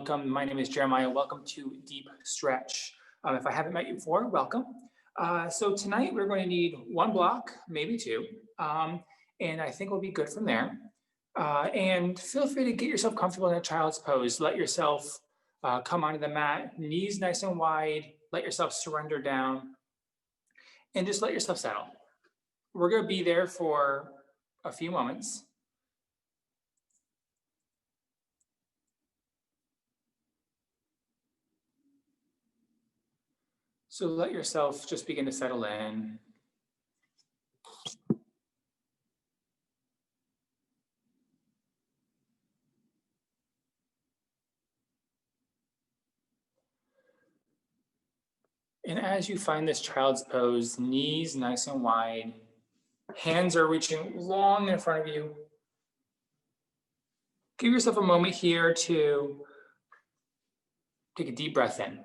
Welcome. My name is Jeremiah. Welcome to Deep Stretch. If I haven't met you before, welcome. So tonight we're going to need one block, maybe two, and I think we'll be good from there. And feel free to get yourself comfortable in a child's pose. Let yourself come onto the mat, knees nice and wide. Let yourself surrender down, and just let yourself settle. We're going to be there for a few moments. So let yourself just begin to settle in. And as you find this child's pose, knees nice and wide, hands are reaching long in front of you. Give yourself a moment here to take a deep breath in.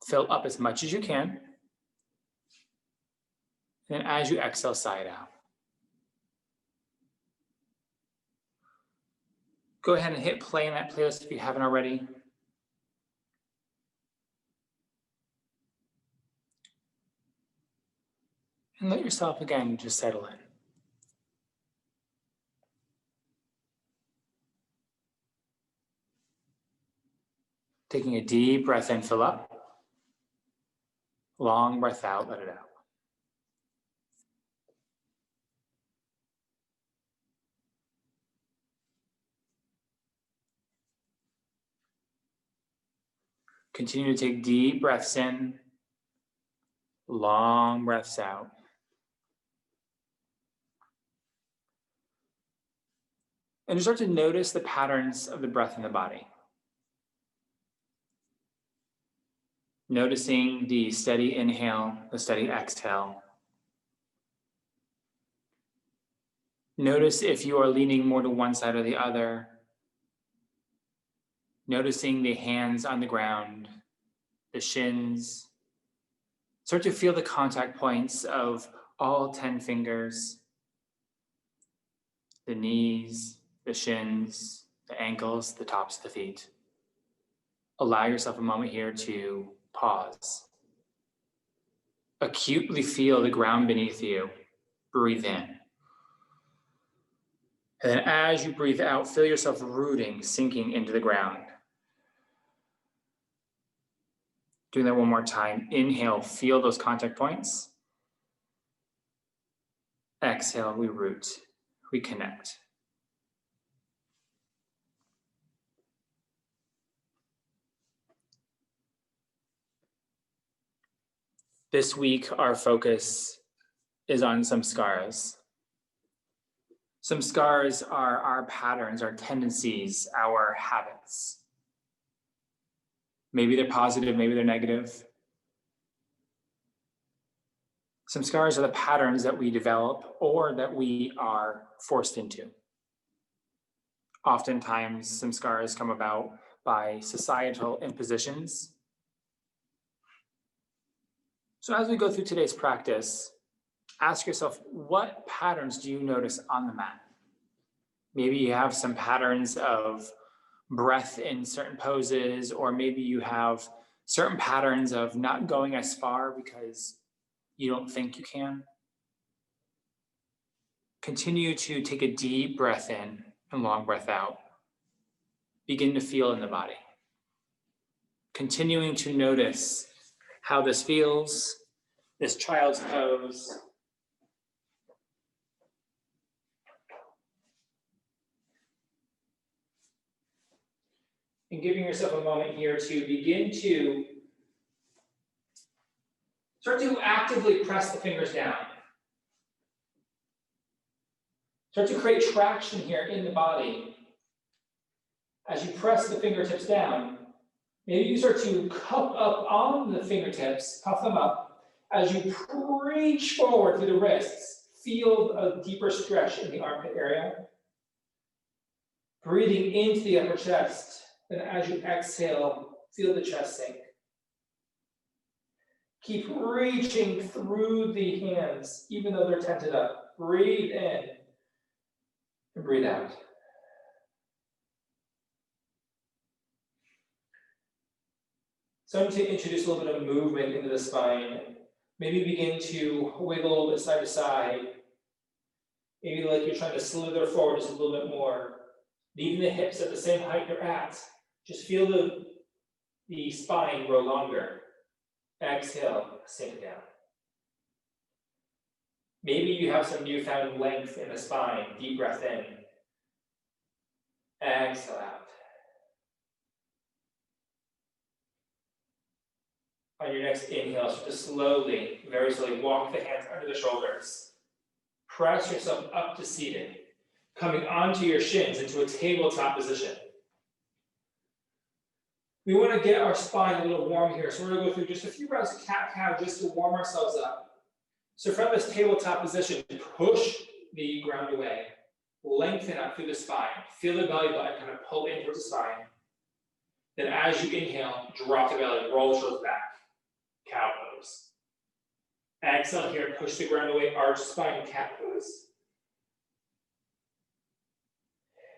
Fill up as much as you can. And then as you exhale, sigh it out. Go ahead and hit play in that playlist if you haven't already. And let yourself again just settle in. Taking a deep breath in, fill up. Long breath out, let it out. Continue to take deep breaths in, long breaths out. And you start to notice the patterns of the breath in the body. Noticing the steady inhale, the steady exhale. Notice if you are leaning more to one side or the other. Noticing the hands on the ground, the shins. Start to feel the contact points of all 10 fingers, the knees, the shins, the ankles, the tops of the feet. Allow yourself a moment here to pause. Acutely feel the ground beneath you. Breathe in. And then as you breathe out, feel yourself rooting, sinking into the ground. Doing that one more time. Inhale, feel those contact points. Exhale, we root, we connect. This week, our focus is on samskaras. Samskaras are our patterns, our tendencies, our habits. Maybe they're positive, maybe they're negative. Samskaras are the patterns that we develop or that we are forced into. Oftentimes, samskaras come about by societal impositions. So as we go through today's practice, ask yourself, what patterns do you notice on the mat? Maybe you have some patterns of breath in certain poses, or maybe you have certain patterns of not going as far because you don't think you can. Continue to take a deep breath in and long breath out. Begin to feel in the body. Continuing to notice how this feels, this child's pose. And giving yourself a moment here to begin to start to actively press the fingers down. Start to create traction here in the body. As you press the fingertips down, maybe you start to cup up on the fingertips, puff them up. As you reach forward through the wrists, feel a deeper stretch in the armpit area. Breathing into the upper chest. Then as you exhale, feel the chest sink. Keep reaching through the hands, even though they're tented up. Breathe in and breathe out. Starting to introduce a little bit of movement into the spine. Maybe begin to wiggle a little bit side to side. Maybe like you're trying to slither forward just a little bit more. Leaving the hips at the same height they're at. Just feel the spine grow longer. Exhale, sink down. Maybe you have some newfound length in the spine. Deep breath in. Exhale out. On your next inhale, start to slowly, very slowly walk the hands under the shoulders. Press yourself up to seated, coming onto your shins into a tabletop position. We want to get our spine a little warm here, so we're going to go through just a few rounds of cat-cow just to warm ourselves up. So from this tabletop position, push the ground away, lengthen up through the spine, feel the belly button kind of pull in towards the spine. Then as you inhale, drop the belly, roll the shoulders back. Cow pose. Exhale here, push the ground away, arch spine, cat pose.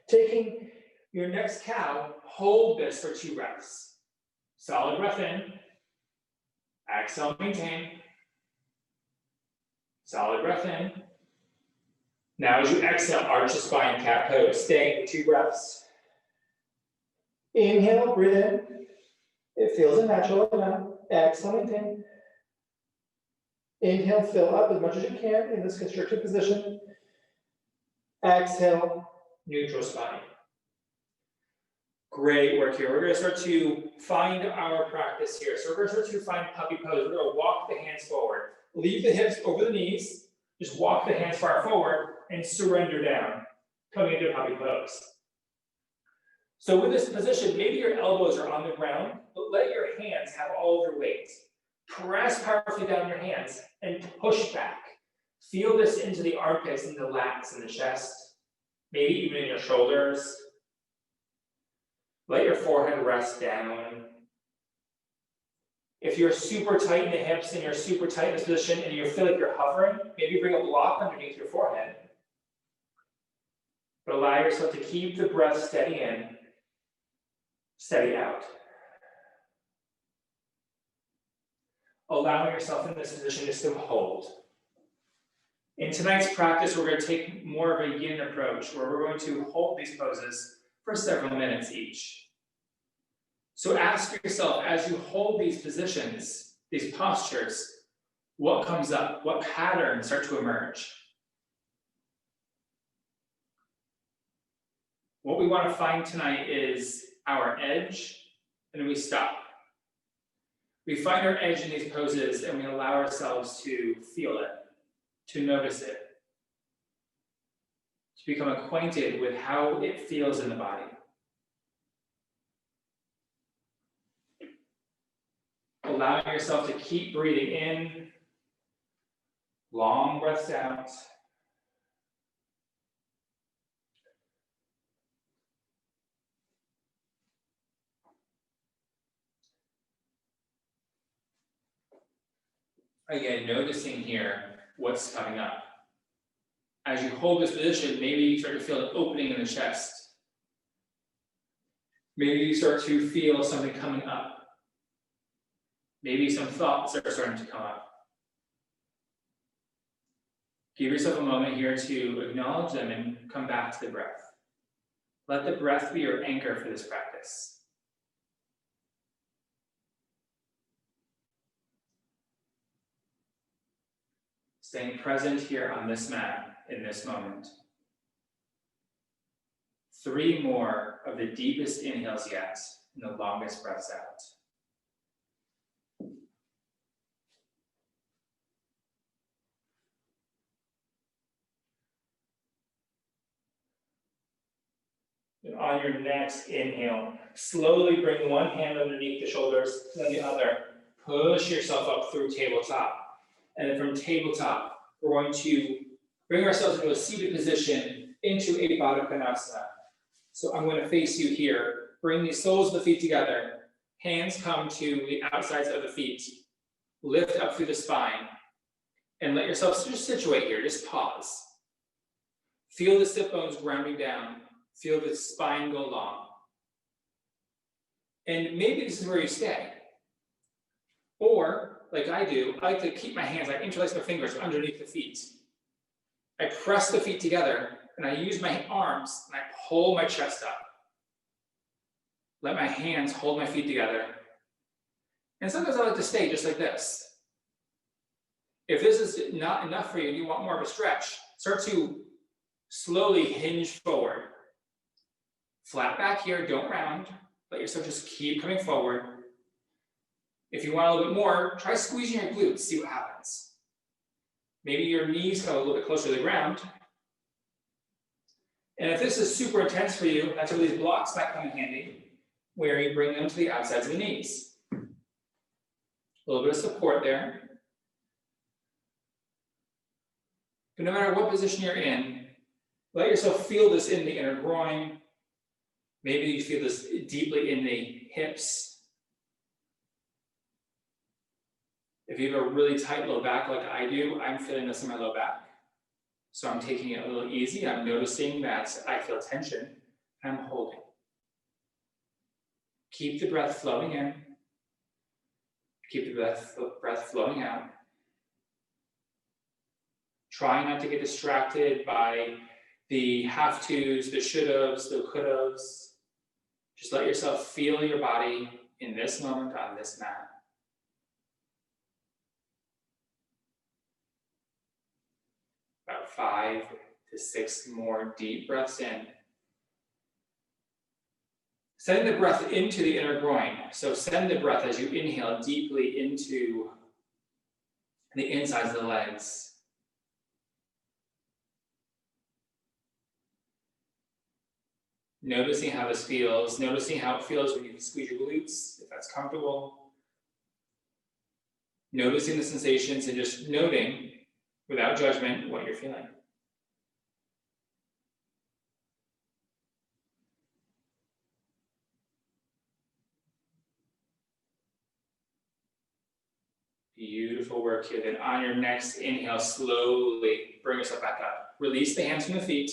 Taking your next cow, hold this for 2 breaths. Solid breath in. Exhale, maintain. Solid breath in. Now as you exhale, arch the spine, cat pose. Staying for 2 breaths. Inhale, breathe in. It feels unnatural now. Exhale, maintain. Inhale, fill up as much as you can in this constricted position. Exhale, neutral spine. Great work here. We're going to start to find our practice here. So we're going to start to find puppy pose. We're going to walk the hands forward. Leave the hips over the knees. Just walk the hands far forward and surrender down, coming into puppy pose. So with this position, maybe your elbows are on the ground, but let your hands have all of your weight. Press powerfully down your hands and push back. Feel this into the armpits and the lats and the chest, maybe even in your shoulders. Let your forehead rest down. If you're super tight in the hips and you're super tight in this position and you feel like you're hovering, maybe bring a block underneath your forehead. But allow yourself to keep the breath steady in, steady out. Allowing yourself in this position just to hold. In tonight's practice, we're going to take more of a yin approach where we're going to hold these poses for several minutes each. So ask yourself, as you hold these positions, these postures, what comes up? What patterns start to emerge? What we want to find tonight is our edge, and we stop. We find our edge in these poses, and we allow ourselves to feel it, to notice it, to become acquainted with how it feels in the body. Allowing yourself to keep breathing in, long breaths out. Again, noticing here what's coming up. As you hold this position, maybe you start to feel an opening in the chest. Maybe you start to feel something coming up. Maybe some thoughts are starting to come up. Give yourself a moment here to acknowledge them and come back to the breath. Let the breath be your anchor for this practice. Staying present here on this mat in this moment. 3 more of the deepest inhales yet, and the longest breaths out. And on your next inhale, slowly bring one hand underneath the shoulders, then the other. Push yourself up through tabletop. And then from tabletop, we're going to bring ourselves into a seated position into a Baddha Konasana. So I'm going to face you here. Bring the soles of the feet together. Hands come to the outsides of the feet. Lift up through the spine. And let yourself just situate here. Just pause. Feel the sit bones grounding down. Feel the spine go long. And maybe this is where you stay. Or, like I do, I like to keep my hands, I interlace my fingers underneath the feet. I press the feet together and I use my arms and I pull my chest up. Let my hands hold my feet together. And sometimes I like to stay just like this. If this is not enough for you and you want more of a stretch, start to slowly hinge forward. Flat back here, don't round. Let yourself just keep coming forward. If you want a little bit more, try squeezing your glutes, see what happens. Maybe your knees come a little bit closer to the ground. And if this is super intense for you, that's where these blocks might come in handy, where you bring them to the outsides of the knees. A little bit of support there. But no matter what position you're in, let yourself feel this in the inner groin. Maybe you feel this deeply in the hips. If you have a really tight low back like I do, I'm feeling this in my low back. So I'm taking it a little easy. I'm noticing that I feel tension and I'm holding. Keep the breath flowing in. Keep the breath flowing out. Try not to get distracted by the have-tos, the should-haves, the could-haves. Just let yourself feel your body in this moment on this mat. About 5 to 6 more deep breaths in. Sending the breath into the inner groin. So send the breath as you inhale deeply into the insides of the legs. Noticing how this feels, noticing how it feels when you squeeze your glutes, if that's comfortable. Noticing the sensations and just noting, without judgment, what you're feeling. Beautiful work here. Then on your next inhale, slowly bring yourself back up. Release the hands from the feet.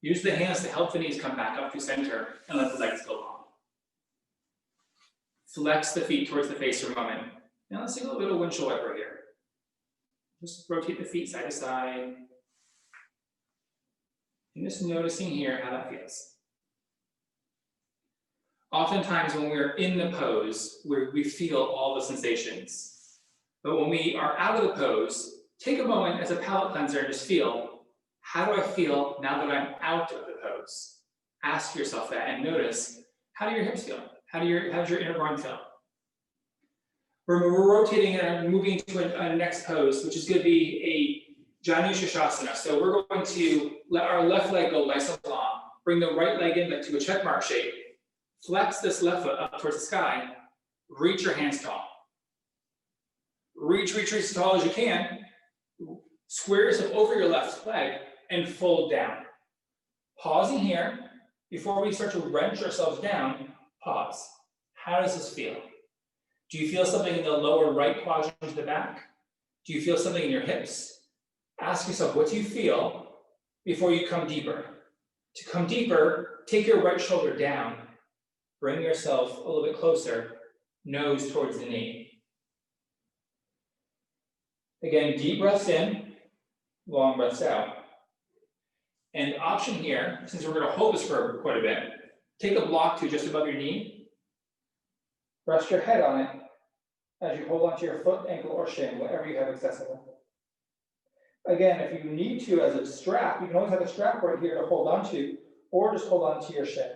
Use the hands to help the knees come back up to center and let the legs go long. Flex the feet towards the face for a moment. Now let's take a little bit of windshield wiper here. Just rotate the feet side to side. And just noticing here how that feels. Oftentimes when we're in the pose, we feel all the sensations. But when we are out of the pose, take a moment as a palate cleanser and just feel, how do I feel now that I'm out of the pose? Ask yourself that and notice, how do your hips feel? How's your inner groin feel? We're rotating and moving to a next pose, which is going to be a Janu Shavasana. So we're going to let our left leg go nice and long. Bring the right leg in to a check mark shape. Flex this left foot up towards the sky. Reach your hands tall. Reach as tall as you can. Square yourself over your left leg and fold down. Pausing here, before we start to wrench ourselves down, pause. How does this feel? Do you feel something in the lower right quadrant of the back? Do you feel something in your hips? Ask yourself, what do you feel before you come deeper? To come deeper, take your right shoulder down. Bring yourself a little bit closer, nose towards the knee. Again, deep breaths in, long breaths out. And option here, since we're going to hold this for quite a bit, take a block to just above your knee. Rest your head on it as you hold onto your foot, ankle, or shin, whatever you have accessible. Again, if you need to as a strap, you can always have a strap right here to hold onto, or just hold onto your shin.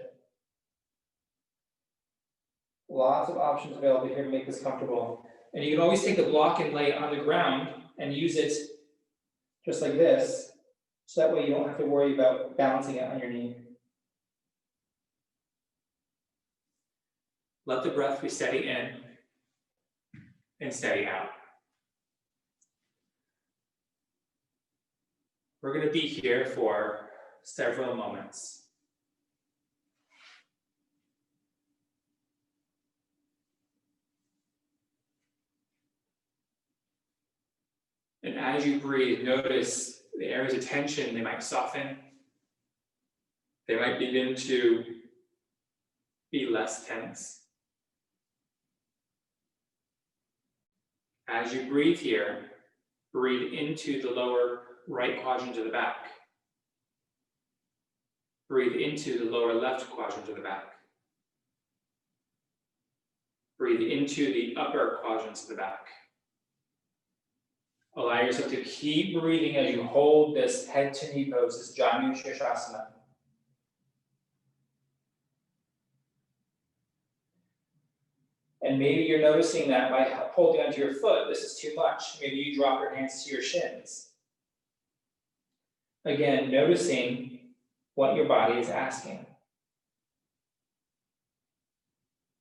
Lots of options available here to make this comfortable. And you can always take the block and lay it on the ground and use it just like this. So that way you don't have to worry about balancing it on your knee. Let the breath be steady in and steady out. We're going to be here for several moments. And as you breathe, notice the areas of tension, they might soften. They might begin to be less tense. As you breathe here, breathe into the lower right quadrant of the back. Breathe into the lower left quadrant of the back. Breathe into the upper quadrants of the back. Allow yourself to keep breathing as you hold this head to knee pose, this Janu Shavasana. And maybe you're noticing that by holding onto your foot, this is too much. Maybe you drop your hands to your shins. Again, noticing what your body is asking.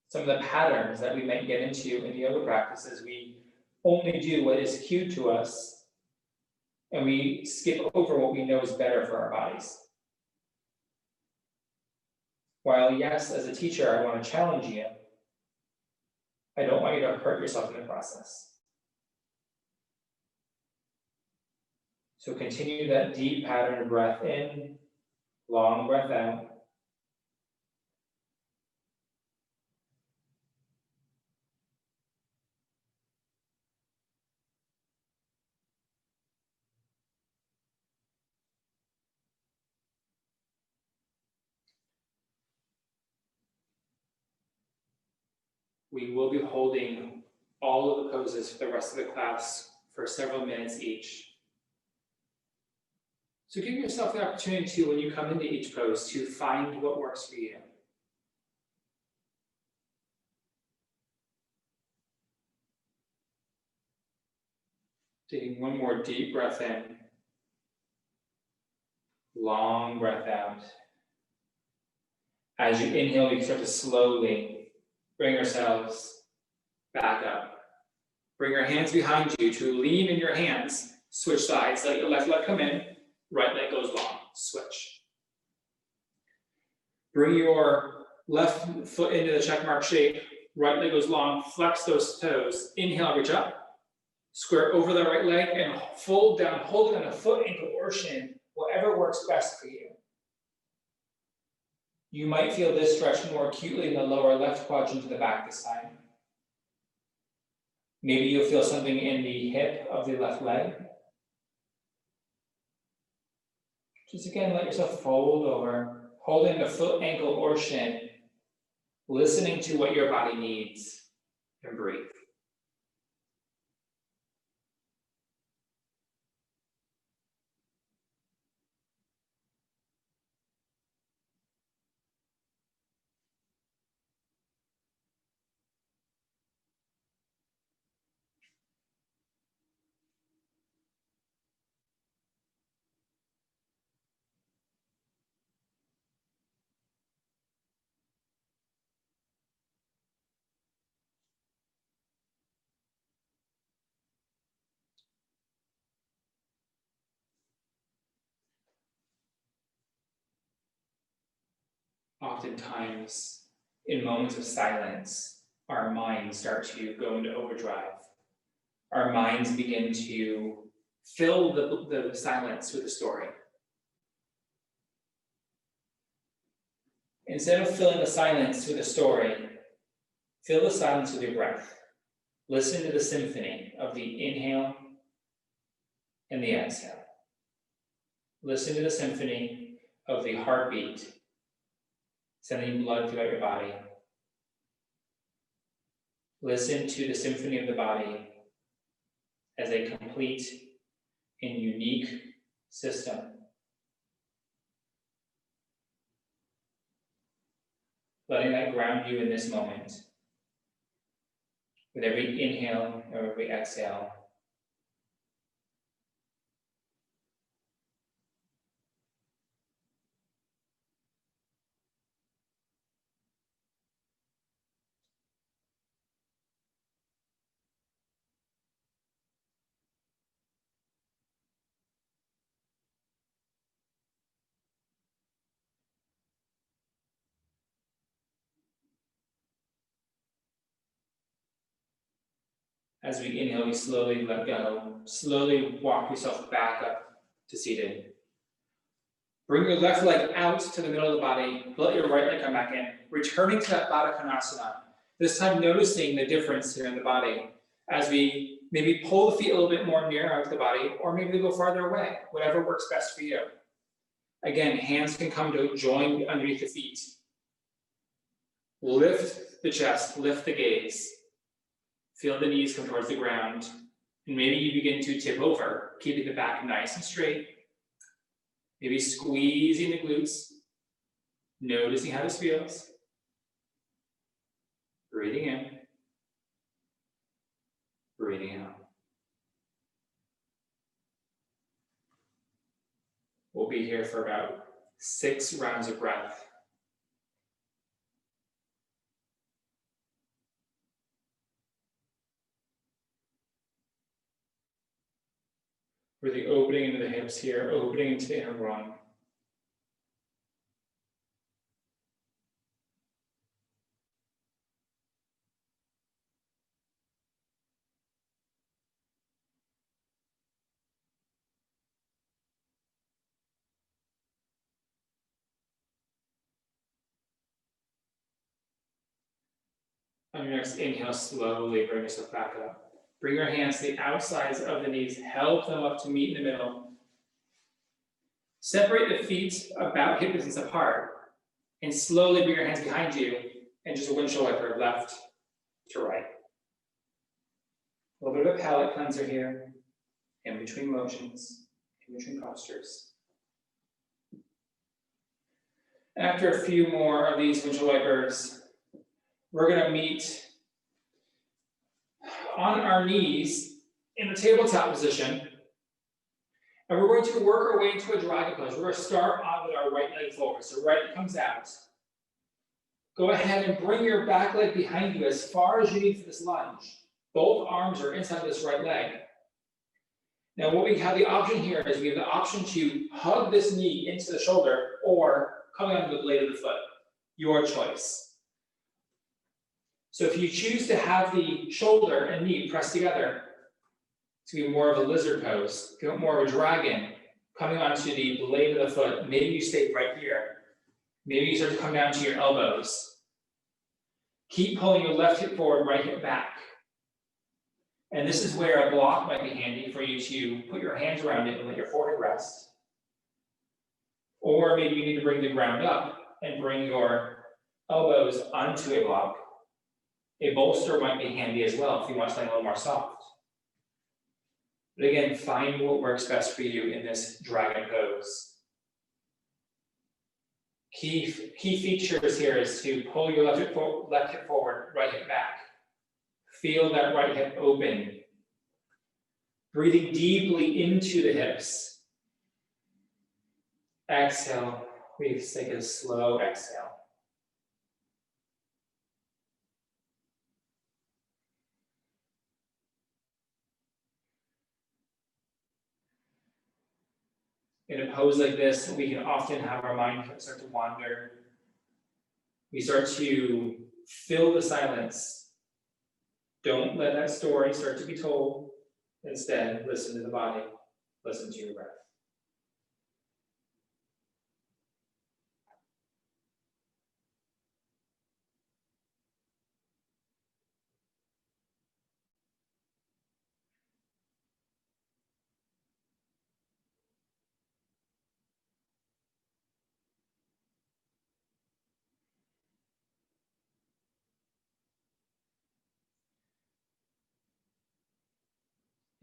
Some of the patterns that we might get into in yoga practices, we only do what is cued to us, and we skip over what we know is better for our bodies. While yes, as a teacher, I want to challenge you, I don't want you to hurt yourself in the process. So continue that deep pattern of breath in, long breath out. We will be holding all of the poses for the rest of the class for several minutes each. So give yourself the opportunity to, when you come into each pose, to find what works for you. Taking one more deep breath in, long breath out. As you inhale, we start to slowly bring ourselves back up. Bring your hands behind you to lean in your hands. Switch sides, let your left leg come in, right leg goes long, switch. Bring your left foot into the checkmark shape, right leg goes long, flex those toes. Inhale, reach up, square over the right leg and fold down, hold it on a foot, ankle, or shin, whatever works best for you. You might feel this stretch more acutely in the lower left quadrant of the back this time. Maybe you'll feel something in the hip of the left leg. Just again, let yourself fold over, holding the foot, ankle, or shin, listening to what your body needs, and breathe. Oftentimes, in moments of silence, our minds start to go into overdrive. Our minds begin to fill the silence with a story. Instead of filling the silence with a story, fill the silence with your breath. Listen to the symphony of the inhale and the exhale. Listen to the symphony of the heartbeat, sending blood throughout your body. Listen to the symphony of the body as a complete and unique system. Letting that ground you in this moment. With every inhale or every exhale. As we inhale, we slowly let go. Slowly walk yourself back up to seated. Bring your left leg out to the middle of the body. Let your right leg come back in. Returning to that Baddha Konasana. This time noticing the difference here in the body. As we Maybe pull the feet a little bit more near out to the body, or maybe they go farther away, whatever works best for you. Again, hands can come to join underneath the feet. Lift the chest, lift the gaze. Feel the knees come towards the ground. And maybe you begin to tip over, keeping the back nice and straight. Maybe squeezing the glutes. Noticing how this feels. Breathing in. Breathing out. We'll be here for about 6 rounds of breath. Really opening into the hips here, opening into the inner groin. On your next inhale, slowly bring yourself back up. Bring your hands to the outsides of the knees. Help them up to meet in the middle. Separate the feet about hip distance apart. And slowly bring your hands behind you. And just a windshield wiper left to right. A little bit of a palate cleanser here. In between motions. In between postures. After a few more of these windshield wipers, we're going to meet on our knees in the tabletop position. And we're going to work our way into a dragon pose. We're going to start on with our right leg forward. So right comes out. Go ahead and bring your back leg behind you as far as you need for this lunge. Both arms are inside this right leg. Now what we have the option here is we have the option to hug this knee into the shoulder or coming onto the blade of the foot. Your choice. So if you choose to have the shoulder and knee pressed together, it's going to be more of a lizard pose, more of a dragon, coming onto the blade of the foot. Maybe you stay right here. Maybe you start to come down to your elbows. Keep pulling your left hip forward, right hip back. And this is where a block might be handy for you to put your hands around it and let your forehead rest. Or maybe you need to bring the ground up and bring your elbows onto a block. A bolster might be handy as well if you want something a little more soft. But again, find what works best for you in this dragon pose. Key features here is to pull your left hip forward, right hip back. Feel that right hip open. Breathing deeply into the hips. Exhale. We take a slow exhale. In a pose like this, we can often have our mind start to wander. We start to fill the silence. Don't let that story start to be told. Instead, listen to the body. Listen to your breath.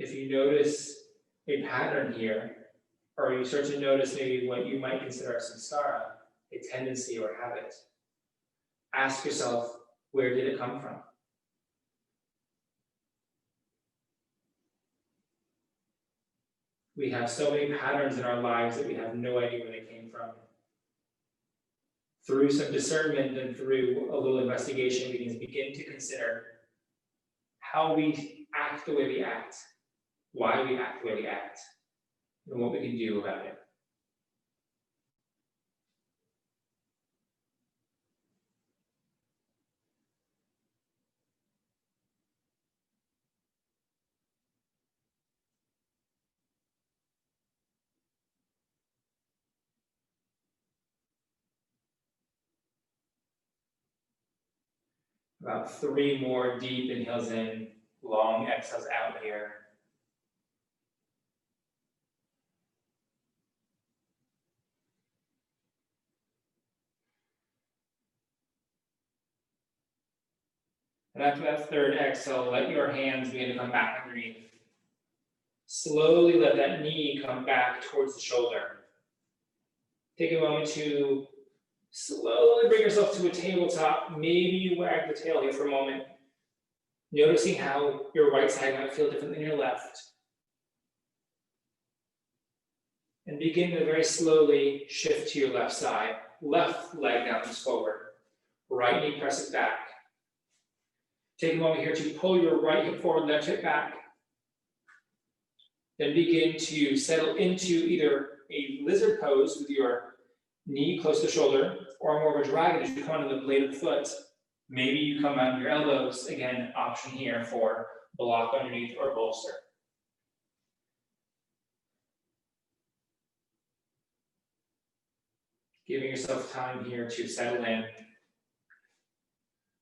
If you notice a pattern here, or you start to notice maybe what you might consider a samskara, a tendency or habit, ask yourself, where did it come from? We have so many patterns in our lives that we have no idea where they came from. Through some discernment and through a little investigation, we can begin to consider how we act the way we act, why we act the way we act, and what we can do about it. About 3 more deep inhales in. Long exhales out here. And after that third exhale, let your hands begin to come back underneath. Slowly let that knee come back towards the shoulder. Take a moment to slowly bring yourself to a tabletop. Maybe you wag the tail here for a moment. Noticing how your right side might feel different than your left. And begin to very slowly shift to your left side. Left leg now moves forward. Right knee presses back. Take a moment here to pull your right hip forward, left hip back. Then begin to settle into either a lizard pose with your knee close to the shoulder, or more of a dragon as you come onto the blade of the foot. Maybe you come on your elbows. Again, option here for block underneath or bolster. Giving yourself time here to settle in.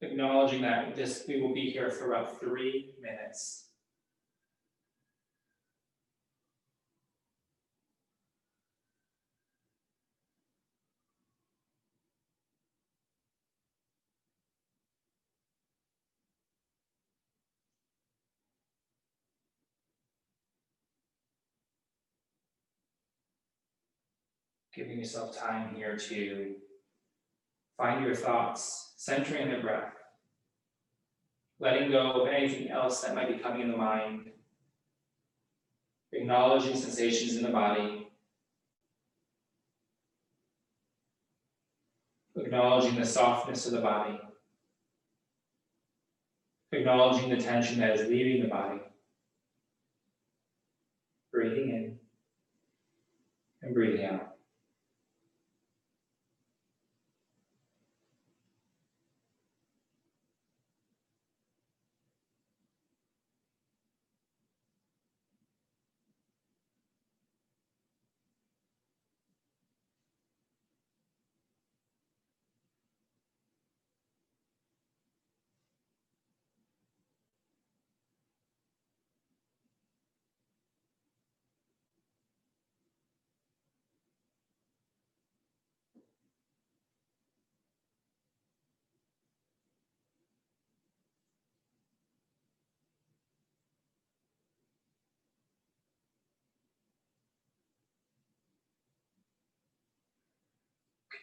Acknowledging that we will be here for about 3 minutes. Giving yourself time here to find your thoughts, centering the breath, letting go of anything else that might be coming in the mind, acknowledging sensations in the body, acknowledging the softness of the body, acknowledging the tension that is leaving the body, breathing in and breathing out.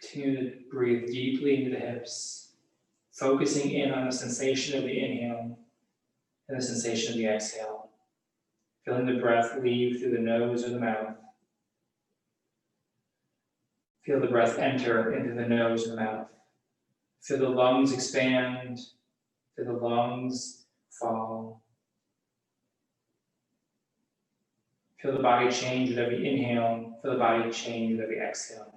Continue to breathe deeply into the hips, focusing in on the sensation of the inhale and the sensation of the exhale. Feeling the breath leave through the nose or the mouth. Feel the breath enter into the nose and the mouth. Feel the lungs expand. Feel the lungs fall. Feel the body change with every inhale. Feel the body change with every exhale.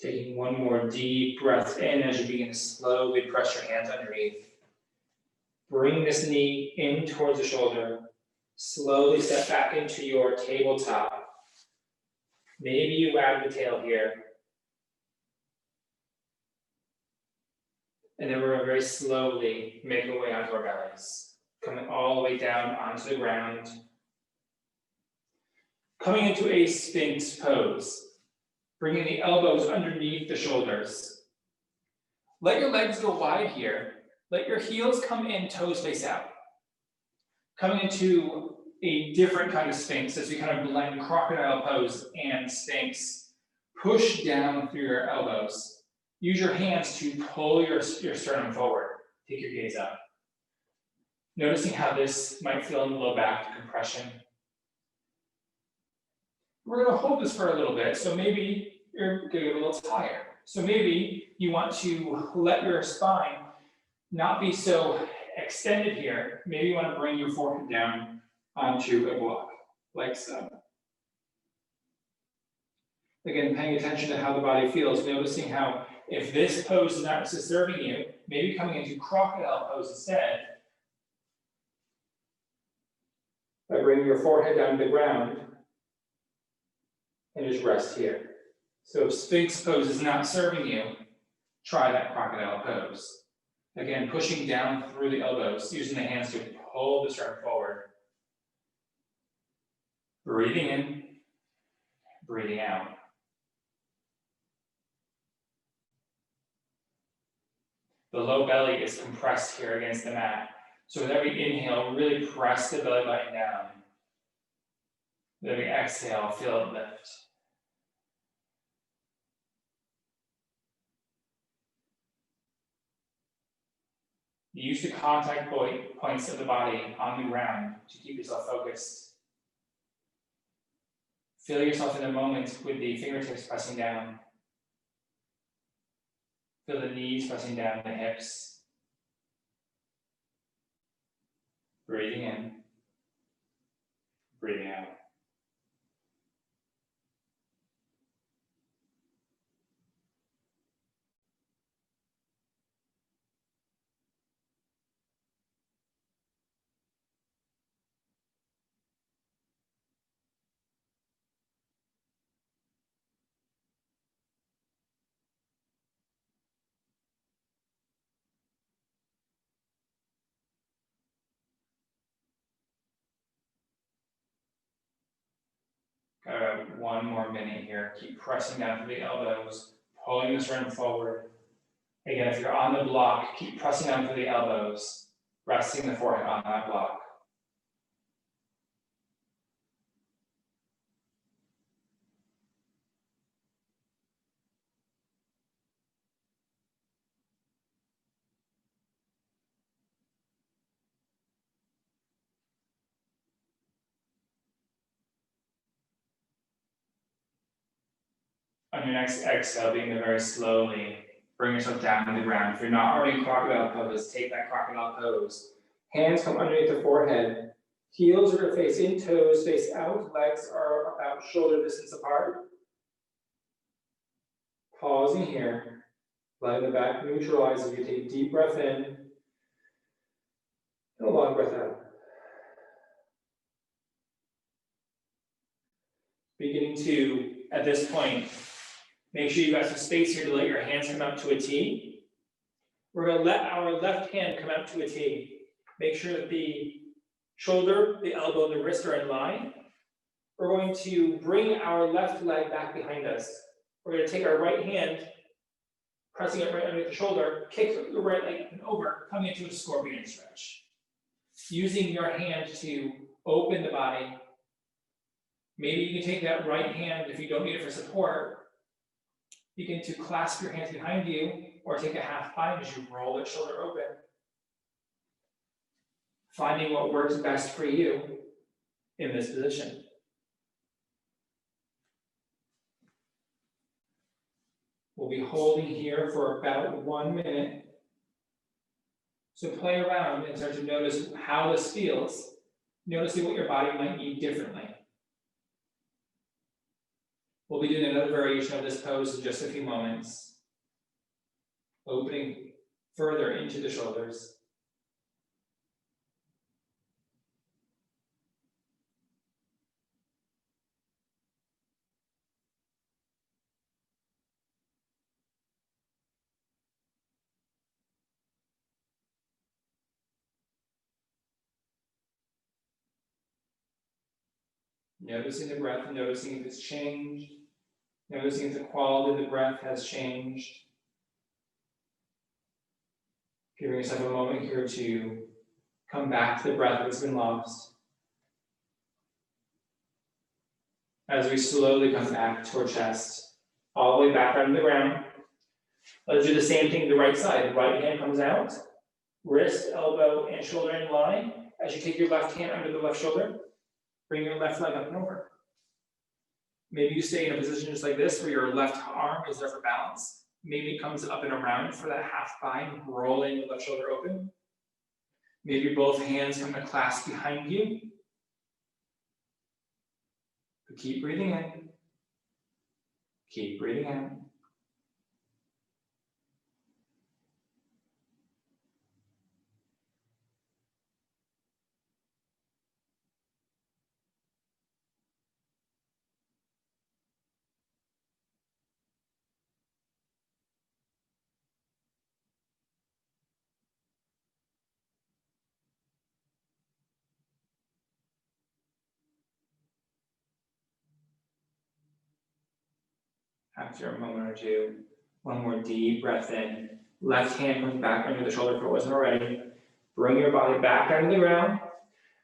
Taking one more deep breath in as you begin to slowly press your hands underneath. Bring this knee in towards the shoulder. Slowly step back into your tabletop. Maybe you wag the tail here. And then we're going to very slowly make our way onto our bellies. Coming all the way down onto the ground. Coming into a Sphinx Pose. Bringing the elbows underneath the shoulders. Let your legs go wide here. Let your heels come in, toes face out. Coming into a different kind of Sphinx as we kind of blend Crocodile Pose and Sphinx. Push down through your elbows. Use your hands to pull your sternum forward. Take your gaze up. Noticing how this might feel in the low back, compression. We're going to hold this for a little bit, so maybe you're going to get a little tired. So maybe you want to let your spine not be so extended here. Maybe you want to bring your forehead down onto a block, like so. Again, paying attention to how the body feels, noticing how if this pose is not serving you, maybe coming into Crocodile Pose instead, by bringing your forehead down to the ground and just rest here. So if Sphinx Pose is not serving you, try that Crocodile Pose. Again, pushing down through the elbows, using the hands to pull the sternum forward. Breathing in, breathing out. The low belly is compressed here against the mat. So with every inhale, really press the belly button down. With every exhale, feel it lift. Use the contact points of the body on the ground to keep yourself focused. Feel yourself in the moment with the fingertips pressing down. Feel the knees pressing down, the hips. Breathing in, breathing out. Got about 1 more minute here. Keep pressing down through the elbows, pulling the sternum forward. Again, if you're on the block, keep pressing down through the elbows, resting the forehead on that block. On your next exhale, begin to very slowly bring yourself down to the ground. If you're not already in Crocodile Pose, take that Crocodile Pose. Hands come underneath the forehead. Heels are going to face in, toes face out. Legs are about shoulder distance apart. Pausing here. Letting the back neutralize as you take a deep breath in and a long breath out. Beginning to, at this point, make sure you've got some space here to let your hands come out to a T. We're going to let our left hand come out to a T. Make sure that the shoulder, the elbow, and the wrist are in line. We're going to bring our left leg back behind us. We're going to take our right hand, pressing it right underneath the shoulder, kick the right leg over, coming into a scorpion stretch. Using your hand to open the body. Maybe you can take that right hand, if you don't need it for support, begin to clasp your hands behind you, or take a half bind as you roll the shoulder open. Finding what works best for you in this position. We'll be holding here for about 1 minute. So play around and start to notice how this feels. Noticing what your body might need differently. We'll be doing another variation of this pose in just a few moments. Opening further into the shoulders. Noticing the breath, noticing if it's changed. Noticing if the quality of the breath has changed. Giving yourself a moment here to come back to the breath that's been lost. As we slowly come back to our chest, all the way back onto the ground. Let's do the same thing to the right side. Right hand comes out, wrist, elbow, and shoulder in line. As you take your left hand under the left shoulder, bring your left leg up and over. Maybe you stay in a position just like this, where your left arm is there for balance. Maybe it comes up and around for that half bind, rolling the left shoulder open. Maybe both hands come to clasp behind you. But keep breathing in. Keep breathing out. After a moment or two, one more deep breath in. Left hand comes back under the shoulder if it wasn't already. Bring your body back down to the ground.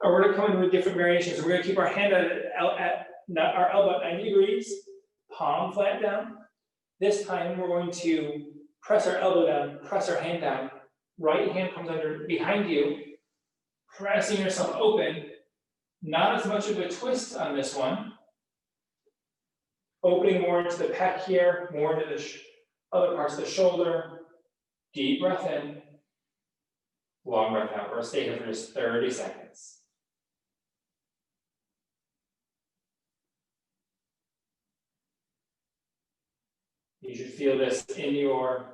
And we're going to come in with different variations. We're going to keep our hand at our elbow at 90 degrees, palm flat down. This time we're going to press our elbow down, press our hand down. Right hand comes under behind you, pressing yourself open. Not as much of a twist on this one. Opening more into the pec here, more into the other parts of the shoulder. Deep breath in. Long breath out. We're going to stay here for just 30 seconds. You should feel this in your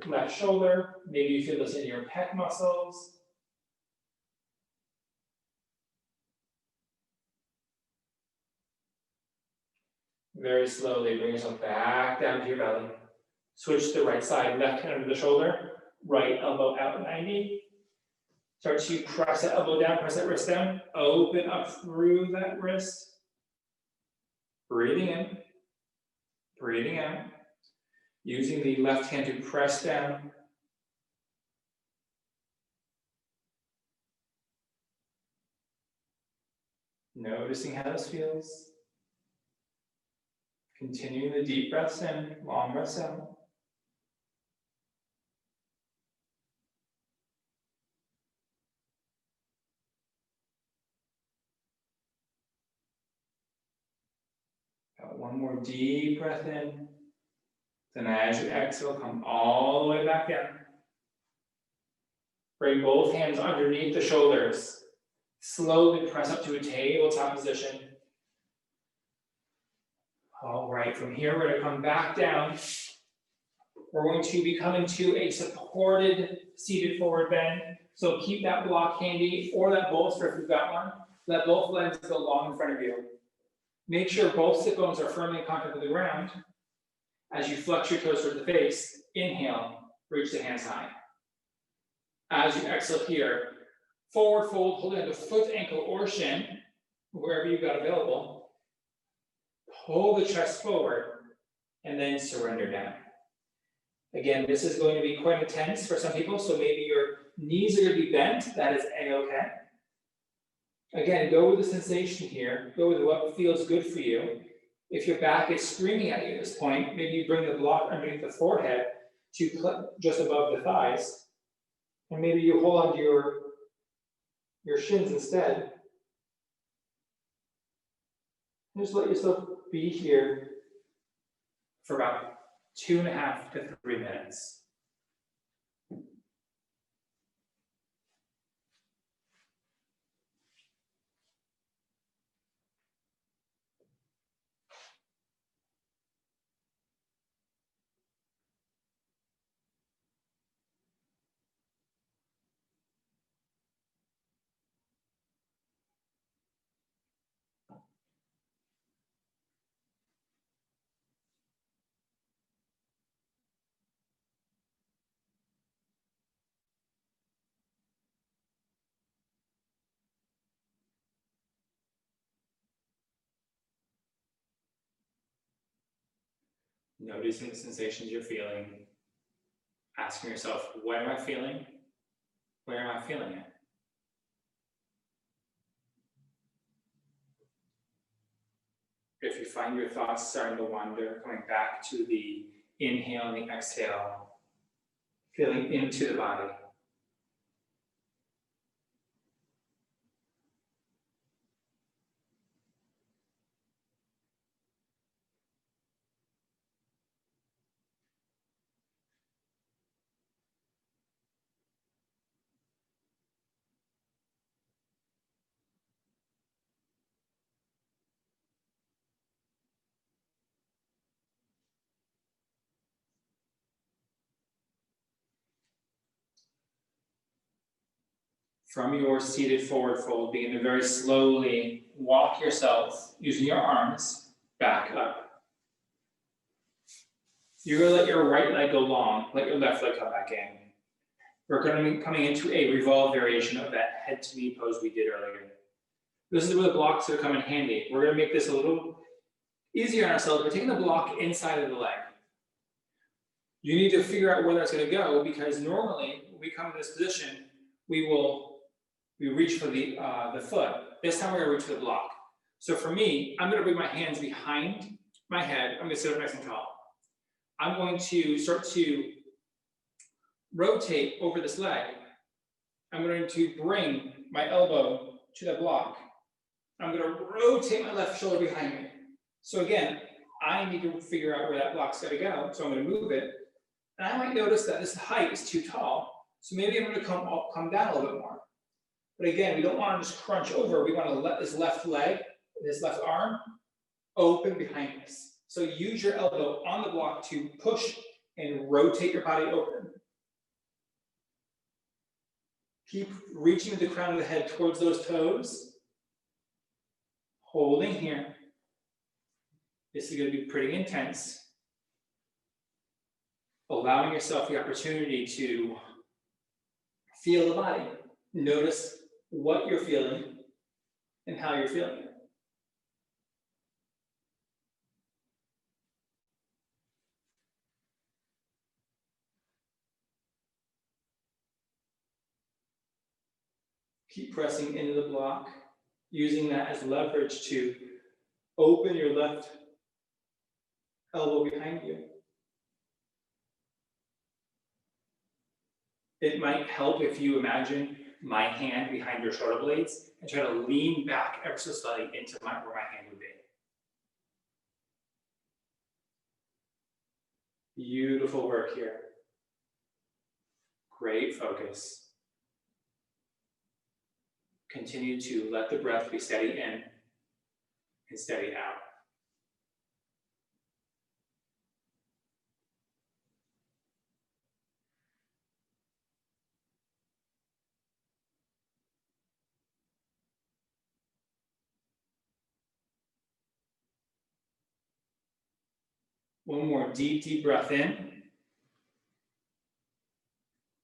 left shoulder. Maybe you feel this in your pec muscles. Very slowly bring yourself back down to your belly. Switch to the right side, left hand under the shoulder, right elbow out 90. Start to press that elbow down, press that wrist down. Open up through that wrist. Breathing in, breathing out. Using the left hand to press down. Noticing how this feels. Continuing the deep breaths in, long breaths out. Got one more deep breath in. Then as you exhale, come all the way back down. Bring both hands underneath the shoulders. Slowly press up to a tabletop position. All right, from here, we're going to come back down. We're going to be coming to a supported seated forward bend. So keep that block handy or that bolster if you've got one. Let both legs go long in front of you. Make sure both sit bones are firmly in contact with the ground. As you flex your toes toward the face, inhale, reach the hands high. As you exhale here, forward fold, holding on to foot, ankle, or shin, wherever you've got available. Pull the chest forward, and then surrender down. Again, this is going to be quite intense for some people, so maybe your knees are going to be bent. That is A-okay. Again, go with the sensation here. Go with what feels good for you. If your back is screaming at you at this point, maybe you bring the block underneath the forehead to just above the thighs. And maybe you hold onto your shins instead. And just let yourself be here for about 2.5 to 3 minutes. Noticing the sensations you're feeling. Asking yourself, what am I feeling? Where am I feeling it? If you find your thoughts starting to wander, coming back to the inhale and the exhale, feeling into the body. From your seated forward fold, begin to very slowly walk yourself using your arms back up. You're going to let your right leg go long, let your left leg come back in. We're going to be coming into a revolve variation of that head to knee pose we did earlier. This is where the blocks are coming in handy. We're going to make this a little easier on ourselves by taking the block inside of the leg. You need to figure out where that's going to go, because normally when we come to this position, we reach for the foot. This time we're going to reach for the block. So for me, I'm going to bring my hands behind my head. I'm going to sit up nice and tall. I'm going to start to rotate over this leg. I'm going to bring my elbow to that block. I'm going to rotate my left shoulder behind me. So again, I need to figure out where that block's got to go. So I'm going to move it. And I might notice that this height is too tall. So maybe I'm going to come down a little bit more. But again, we don't want to just crunch over. We want to let this left leg, this left arm, open behind us. So use your elbow on the block to push and rotate your body open. Keep reaching with the crown of the head towards those toes. Holding here. This is going to be pretty intense. Allowing yourself the opportunity to feel the body. Notice what you're feeling and how you're feeling it. Keep pressing into the block, using that as leverage to open your left elbow behind you. It might help if you imagine my hand behind your shoulder blades and try to lean back ever so slightly into where my hand would be. Beautiful work here. Great focus. Continue to let the breath be steady in and steady out. One more deep breath in.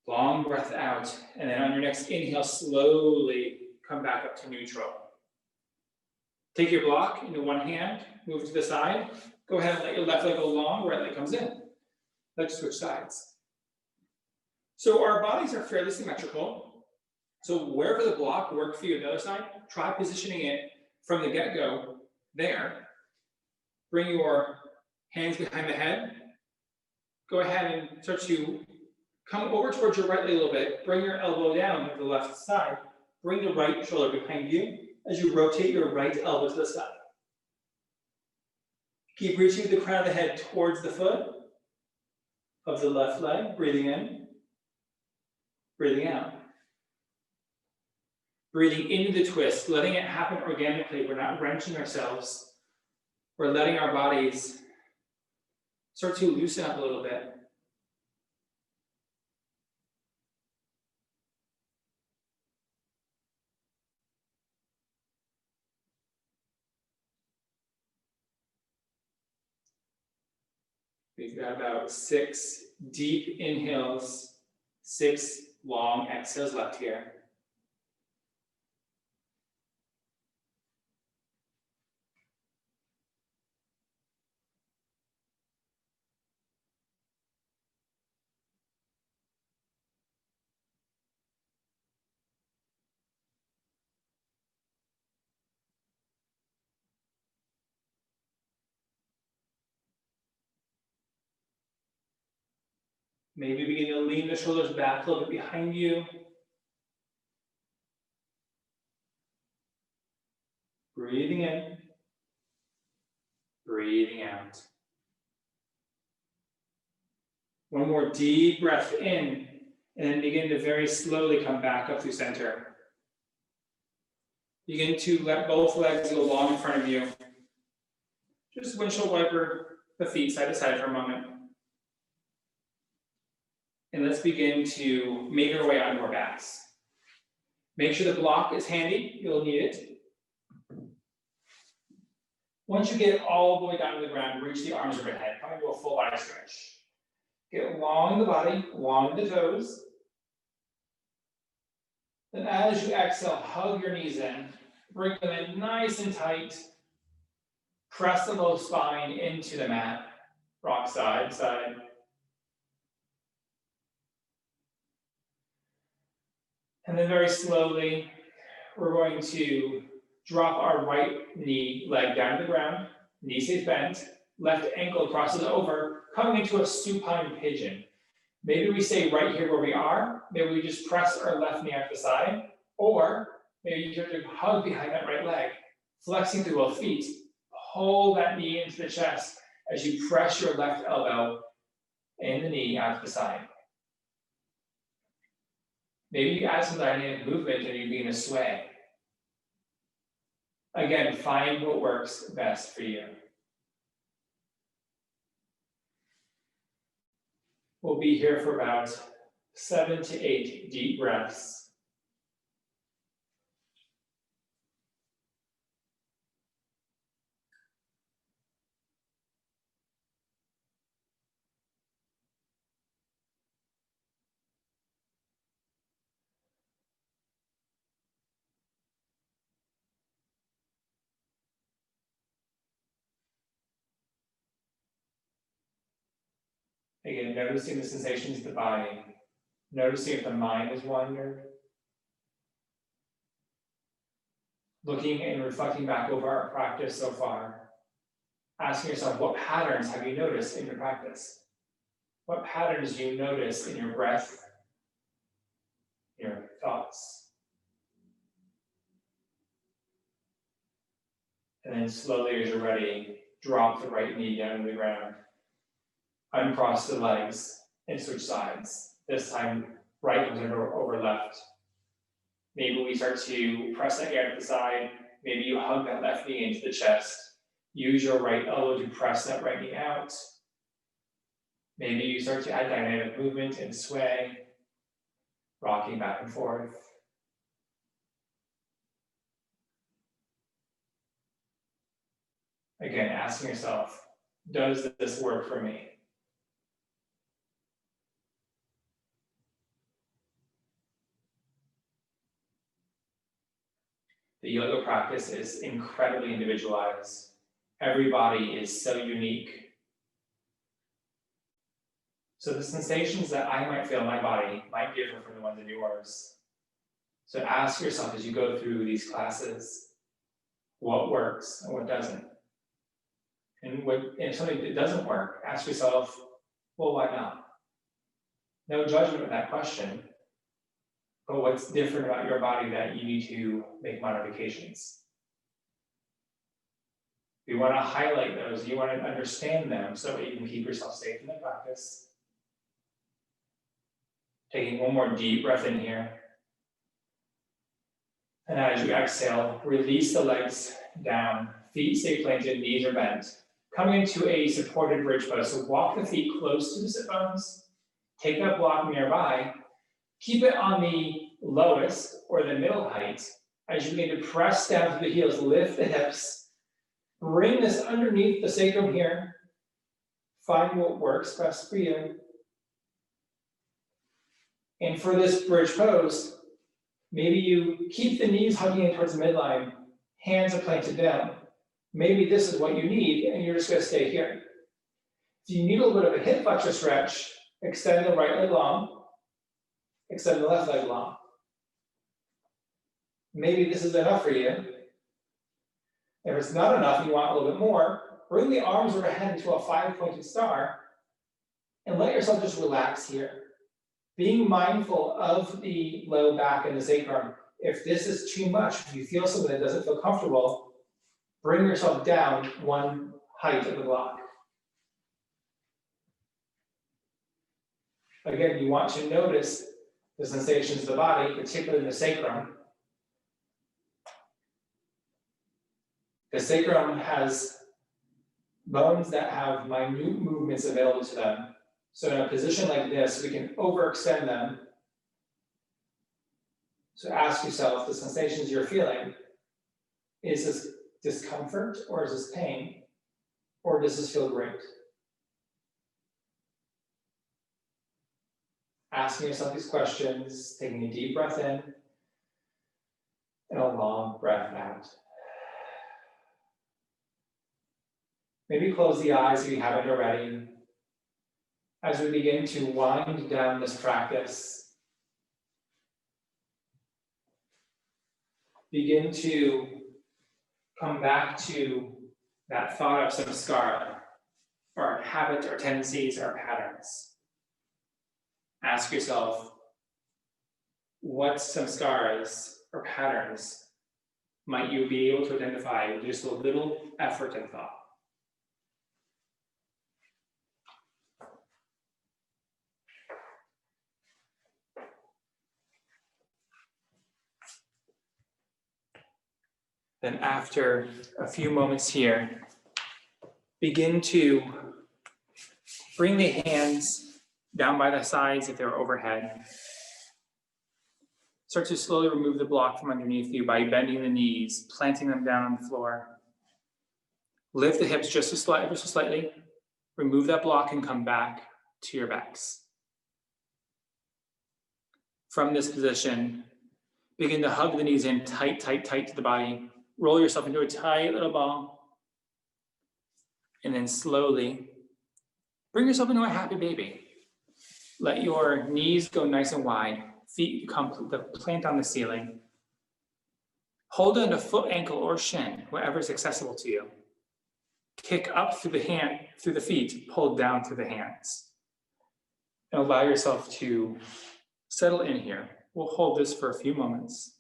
Long breath out. And then on your next inhale, slowly come back up to neutral. Take your block into one hand, move to the side. Go ahead and let your left leg go long, right leg comes in. Let's switch sides. So our bodies are fairly symmetrical. So wherever the block worked for you on the other side, try positioning it from the get-go there. Bring your hands behind the head. Go ahead and start to come over towards your right leg a little bit. Bring your elbow down to the left side. Bring the right shoulder behind you as you rotate your right elbow to the side. Keep reaching the crown of the head towards the foot of the left leg. Breathing in, breathing out. Breathing into the twist, letting it happen organically. We're not wrenching ourselves. We're letting our bodies start to loosen up a little bit. We've got about 6 deep inhales, 6 long exhales left here. Maybe begin to lean the shoulders back a little bit behind you. Breathing in, breathing out. One more deep breath in, and then begin to very slowly come back up through center. Begin to let both legs go long in front of you. Just windshield wiper the feet side to side for a moment. And let's begin to make our way onto our backs. Make sure the block is handy, you'll need it. Once you get all the way down to the ground, reach the arms overhead, come into a full body stretch. Get long in the body, long in the toes. Then as you exhale, hug your knees in. Bring them in nice and tight. Press the low spine into the mat. Rock side, side. And then very slowly, we're going to drop our right knee, leg down to the ground, knee stays bent, left ankle crosses over, coming into a supine pigeon. Maybe we stay right here where we are, maybe we just press our left knee out to the side, or maybe you start to hug behind that right leg, flexing through both feet, hold that knee into the chest as you press your left elbow and the knee out to the side. Maybe you add some dynamic movement and you begin to sway. Again, find what works best for you. We'll be here for about 7 to 8 deep breaths. Again, noticing the sensations of the body, noticing if the mind has wandered, looking and reflecting back over our practice so far, asking yourself, what patterns have you noticed in your practice? What patterns do you notice in your breath, your thoughts? And then slowly, as you're ready, drop the right knee down to the ground. Uncross the legs and switch sides. This time, right comes over left. Maybe we start to press that air to the side. Maybe you hug that left knee into the chest. Use your right elbow to press that right knee out. Maybe you start to add dynamic movement and sway, rocking back and forth. Again, asking yourself, does this work for me? The yoga practice is incredibly individualized. Every body is so unique. So the sensations that I might feel in my body might differ from the ones in yours. So ask yourself as you go through these classes, what works and what doesn't. And if something doesn't work, ask yourself, well, why not? No judgment of that question. But what's different about your body that you need to make modifications? You want to highlight those, you want to understand them so that you can keep yourself safe in the practice. Taking one more deep breath in here. And as you exhale, release the legs down, feet stay planted, knees are bent. Coming into a supported bridge pose. So walk the feet close to the sit bones, take that block nearby, keep it on the lowest or the middle height as you begin to press down through the heels, lift the hips, bring this underneath the sacrum here. Find what works best for you. And for this bridge pose, maybe you keep the knees hugging in towards the midline, hands are planted down. Maybe this is what you need, and you're just going to stay here. If you need a little bit of a hip flexor stretch, extend the right leg long, extend the left leg long. Maybe this is enough for you. If it's not enough and you want a little bit more, bring the arms overhead into a 5-pointed star and let yourself just relax here. Being mindful of the low back and the sacrum. If this is too much, if you feel something that doesn't feel comfortable, bring yourself down one height of the block. Again, you want to notice the sensations of the body, particularly the sacrum. The sacrum has bones that have minute movements available to them. So in a position like this, we can overextend them. So ask yourself the sensations you're feeling. Is this discomfort or is this pain? Or does this feel great? Asking yourself these questions, taking a deep breath in and a long breath out. Maybe close the eyes if you haven't already. As we begin to wind down this practice, begin to come back to that thought of samskara, or habits or tendencies or patterns. Ask yourself, what samskaras or patterns might you be able to identify with just a little effort and thought? Then after a few moments here, begin to bring the hands down by the sides if they're overhead. Start to slowly remove the block from underneath you by bending the knees, planting them down on the floor. Lift the hips just ever so slightly. Remove that block and come back to your backs. From this position, begin to hug the knees in tight, tight, tight to the body. Roll yourself into a tight little ball. And then slowly bring yourself into a happy baby. Let your knees go nice and wide. Feet plant on the ceiling. Hold on to foot, ankle, or shin, whatever is accessible to you. Kick up through the feet, pull down through the hands. And allow yourself to settle in here. We'll hold this for a few moments.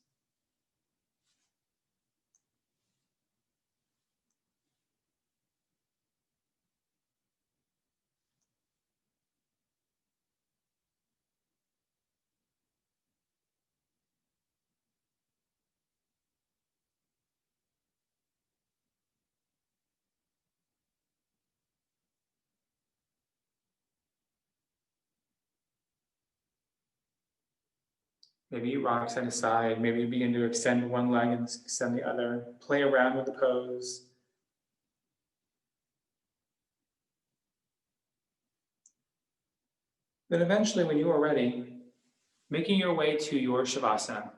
Maybe you rock side to side. Maybe you begin to extend one leg and extend the other. Play around with the pose. Then eventually, when you are ready, making your way to your Shavasana.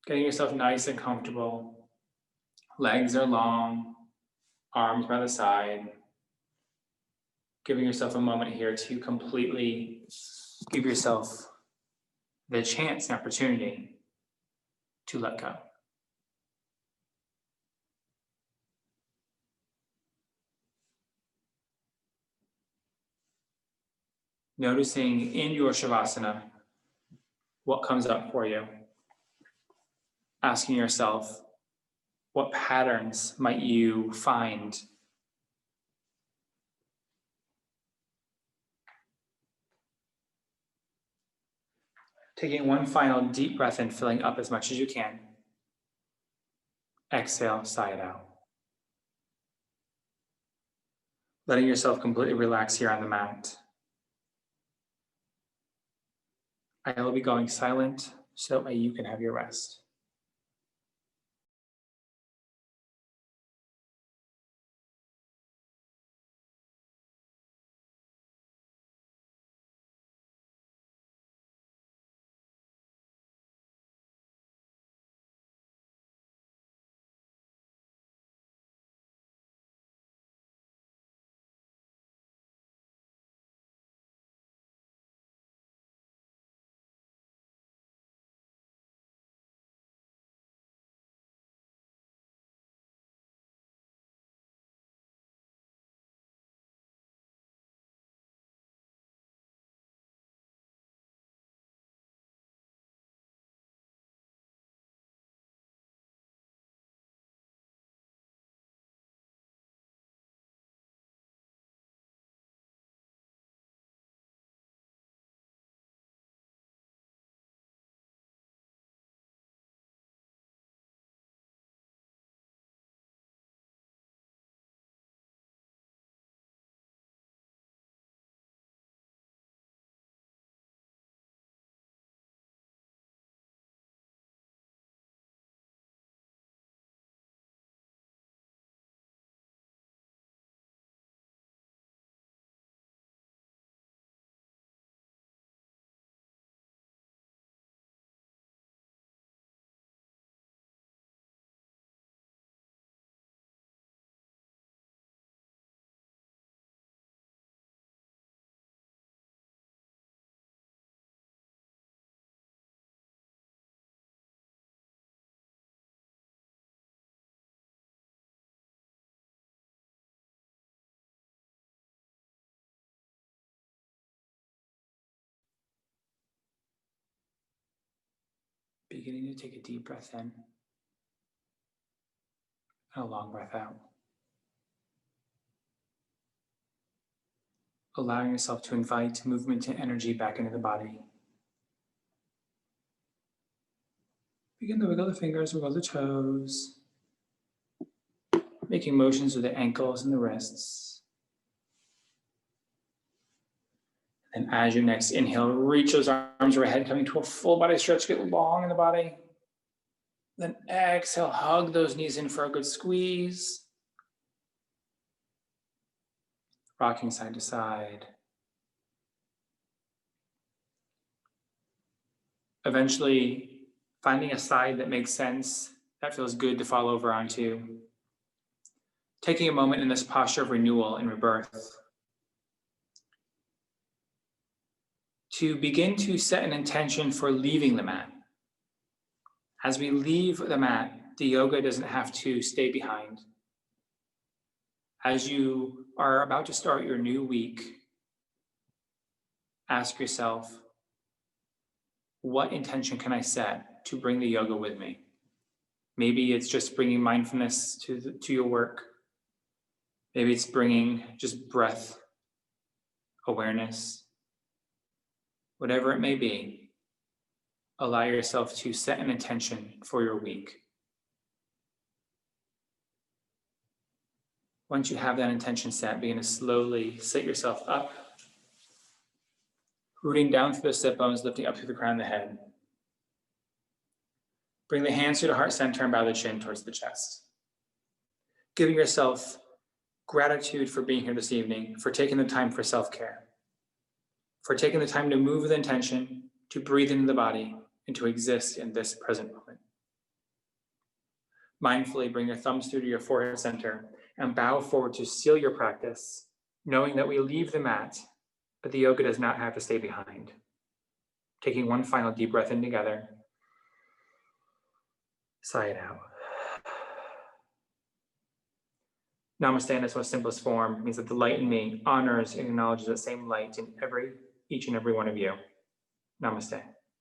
Getting yourself nice and comfortable. Legs are long, arms by the side. Giving yourself a moment here to completely give yourself the chance and opportunity to let go. Noticing in your Shavasana what comes up for you. Asking yourself, what patterns might you find? Taking one final deep breath in, filling up as much as you can. Exhale, sigh it out. Letting yourself completely relax here on the mat. I will be going silent so that way you can have your rest. beginning to take a deep breath in and a long breath out. Allowing yourself to invite movement and energy back into the body. Begin to wiggle the fingers, wiggle the toes, making motions with the ankles and the wrists. And as you next inhale, reach those arms overhead, coming to a full body stretch, get long in the body. Then exhale, hug those knees in for a good squeeze. Rocking side to side. Eventually, finding a side that makes sense, that feels good to fall over onto. Taking a moment in this posture of renewal and rebirth to begin to set an intention for leaving the mat. As we leave the mat, the yoga doesn't have to stay behind. As you are about to start your new week, ask yourself, what intention can I set to bring the yoga with me? Maybe it's just bringing mindfulness to your work. Maybe it's bringing just breath awareness. Whatever it may be, allow yourself to set an intention for your week. Once you have that intention set, begin to slowly sit yourself up, rooting down through the sit bones, lifting up through the crown of the head. Bring the hands to the heart center and bow the chin towards the chest. Giving yourself gratitude for being here this evening, for taking the time for self-care, for taking the time to move with intention, to breathe into the body, and to exist in this present moment. Mindfully bring your thumbs through to your forehead center and bow forward to seal your practice, knowing that we leave the mat, but the yoga does not have to stay behind. Taking one final deep breath in together. Sigh it out. Namaste in its most simplest form means that the light in me honors and acknowledges that same light in each and every one of you. Namaste.